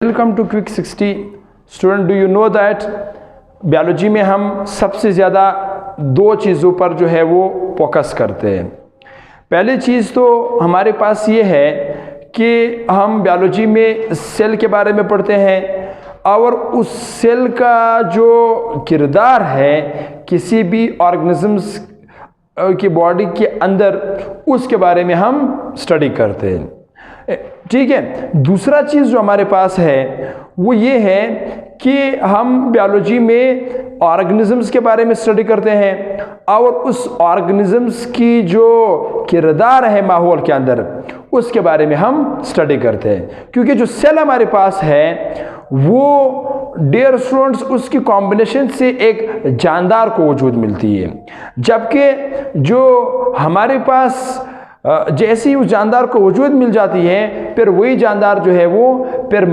Welcome to quick 60 student. Do you know that biology में हम सबसे ज़्यादा दो चीज़ों पर जो है वो फोकस करते हैं। पहली चीज़ तो हमारे पास ये है कि हम बायोलॉजी में सेल के बारे में पढ़ते हैं और उस सेल का जो किरदार है किसी भी ऑर्गेनिजम्स की बॉडी के अंदर, उसके बारे में हम स्टडी करते हैं। ठीक है। दूसरा चीज़ जो हमारे पास है वो ये है कि हम बायोलॉजी में ऑर्गेनिजम्स के बारे में स्टडी करते हैं और उस ऑर्गेनिजम्स की जो किरदार है माहौल के अंदर, उसके बारे में हम स्टडी करते हैं। क्योंकि जो सेल हमारे पास है वो डियर स्टूडेंट्स उसकी कॉम्बिनेशन से एक जानदार को वजूद मिलती है, जबकि जो हमारे पास जैसे ही उस जानदार को वजूद मिल जाती है फिर वही जानदार जो है वो फिर